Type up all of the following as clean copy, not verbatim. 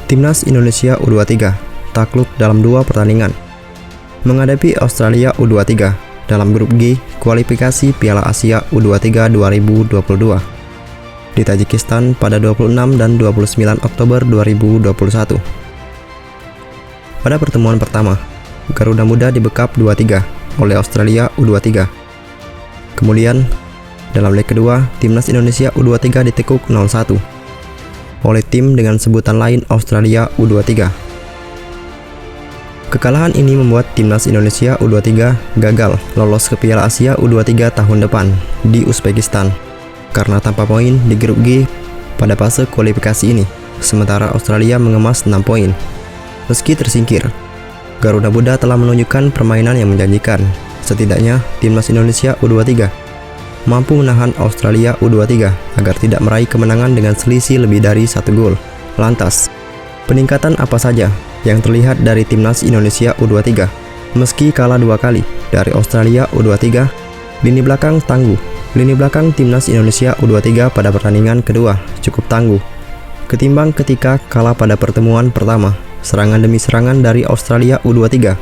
Timnas Indonesia U23 takluk dalam 2 pertandingan menghadapi Australia U23 dalam grup G kualifikasi Piala Asia U23 2022 di Tajikistan pada 26 dan 29 Oktober 2021. Pada pertemuan pertama, Garuda Muda dibekap 2-3 oleh Australia U23. Kemudian, dalam leg kedua, Timnas Indonesia U23 ditekuk 0-1 oleh tim dengan sebutan lain Australia U23. Kekalahan ini membuat Timnas Indonesia U23 gagal lolos ke Piala Asia U23 tahun depan di Uzbekistan karena tanpa poin di grup G pada fase kualifikasi ini, sementara Australia mengemas 6 poin. Meski tersingkir, Garuda Muda telah menunjukkan permainan yang menjanjikan. Setidaknya, Timnas Indonesia U23 mampu menahan Australia U23 agar tidak meraih kemenangan dengan selisih lebih dari 1 gol. Lantas, peningkatan apa saja yang terlihat dari Timnas Indonesia U23? Meski kalah 2 kali dari Australia U23, lini belakang tangguh. Lini belakang Timnas Indonesia U23 pada pertandingan kedua cukup tangguh ketimbang ketika kalah pada pertemuan pertama. Serangan demi serangan dari Australia U23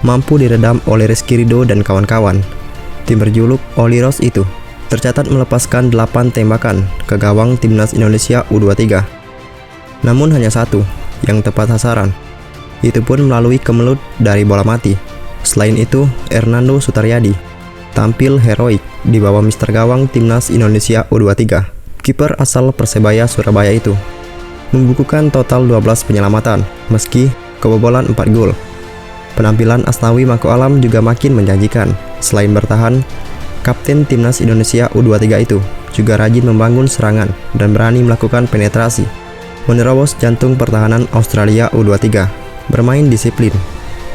mampu diredam oleh Rizky Ridho dan kawan-kawan. Tim berjuluk Oliros itu tercatat melepaskan 8 tembakan ke gawang Timnas Indonesia U23. Namun hanya 1 yang tepat sasaran. Itu pun melalui kemelut dari bola mati. Selain itu, Hernando Sutaryadi tampil heroik di bawah mister gawang Timnas Indonesia U23. Kiper asal Persebaya Surabaya itu membukukan total 12 penyelamatan meski kebobolan 4 gol. Penampilan Asnawi Mako Alam juga makin menjanjikan. Selain bertahan, Kapten Timnas Indonesia U23 itu juga rajin membangun serangan dan berani melakukan penetrasi, menerobos jantung pertahanan Australia U23. Bermain disiplin.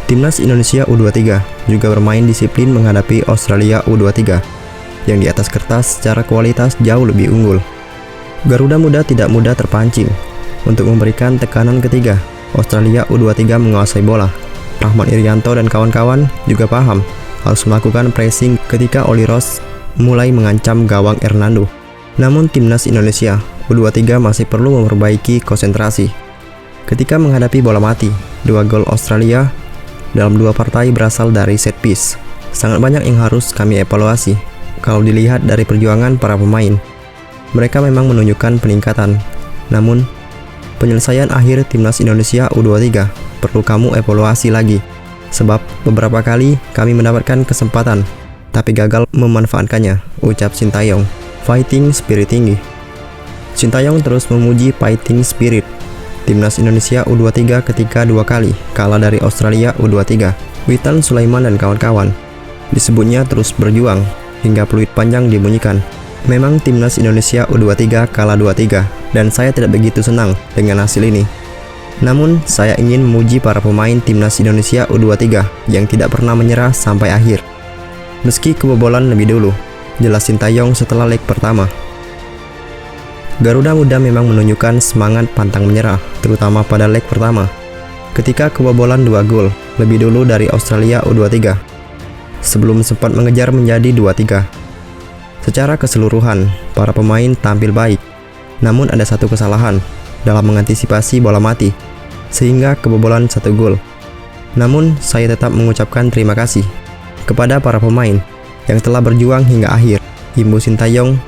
Timnas Indonesia U23 juga bermain disiplin menghadapi Australia U23 yang di atas kertas secara kualitas jauh lebih unggul. Garuda Muda tidak mudah terpancing untuk memberikan tekanan ketiga. Australia U23 menguasai bola. Rahman Irianto dan kawan-kawan juga paham harus melakukan pressing ketika Oliros mulai mengancam gawang Hernando. Namun Timnas Indonesia U23 masih perlu memperbaiki konsentrasi. Ketika menghadapi bola mati, 2 gol Australia dalam 2 partai berasal dari set piece. Sangat banyak yang harus kami evaluasi. Kalau dilihat dari perjuangan para pemain, mereka memang menunjukkan peningkatan. Namun, penyelesaian akhir Timnas Indonesia U23 perlu kamu evaluasi lagi. Sebab beberapa kali kami mendapatkan kesempatan tapi gagal memanfaatkannya, ucap Sintayong. Fighting spirit tinggi. Sintayong terus memuji fighting spirit Timnas Indonesia U23 ketika 2 kali kalah dari Australia U23. Witan Sulaiman dan kawan-kawan disebutnya terus berjuang hingga peluit panjang dibunyikan. Memang Timnas Indonesia U23 kalah 2-3 dan saya tidak begitu senang dengan hasil ini. Namun, saya ingin memuji para pemain Timnas Indonesia U23 yang tidak pernah menyerah sampai akhir. Meski kebobolan lebih dulu, jelas Sintayong setelah leg pertama. Garuda Muda memang menunjukkan semangat pantang menyerah, terutama pada leg pertama, ketika kebobolan 2 gol lebih dulu dari Australia U23, sebelum sempat mengejar menjadi 2-3. Secara keseluruhan, para pemain tampil baik, namun ada satu kesalahan dalam mengantisipasi bola mati, sehingga kebobolan 1 gol. Namun, saya tetap mengucapkan terima kasih kepada para pemain yang telah berjuang hingga akhir, imbu Sintayong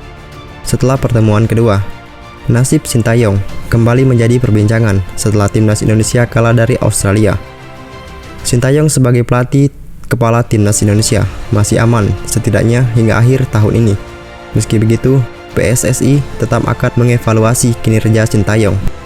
setelah pertemuan kedua. Nasib Sintayong kembali menjadi perbincangan setelah Timnas Indonesia kalah dari Australia. Sintayong sebagai pelatih kepala Timnas Indonesia masih aman setidaknya hingga akhir tahun ini. Meski begitu, PSSI tetap akan mengevaluasi kinerja Sintayong.